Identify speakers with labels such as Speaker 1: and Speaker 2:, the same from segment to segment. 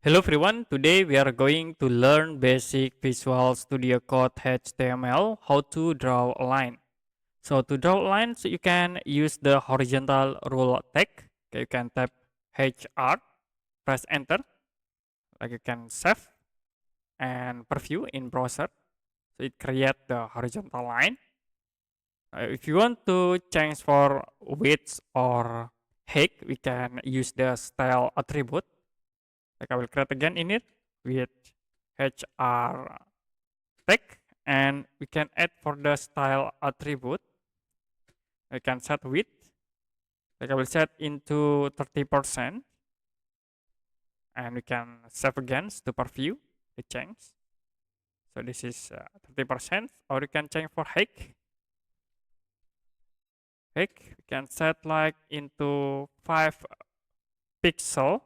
Speaker 1: Hello everyone, today we are going to learn basic Visual Studio Code HTML, how to draw a line. So to draw lines, you can use the horizontal rule tag. Okay, you can tap HR, press enter, like you can save and preview in browser. So it creates the horizontal line. If you want to change for width or height, we can use the style attribute. Like I will create again in it with HR tag, and we can add for the style attribute. I can set width, like I will set into 30%, and we can save again to preview the change. So this is 30%, or you can change for height. We can set like into 5 pixel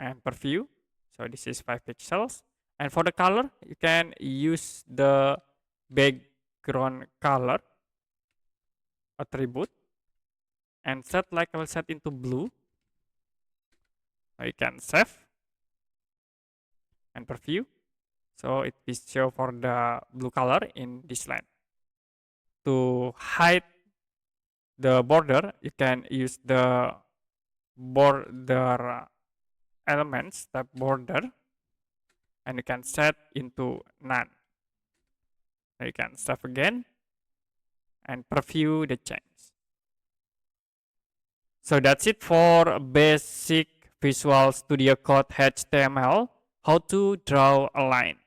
Speaker 1: and preview. So this is 5 pixels. And for the color, you can use the background color attribute and set, like I will set into blue. You can save and preview. So it is show for the blue color in this line. To hide the border, you can use the border elements, tab border, and you can set into none. You can save again and preview the change. So that's it for basic Visual Studio Code HTML, how to draw a line.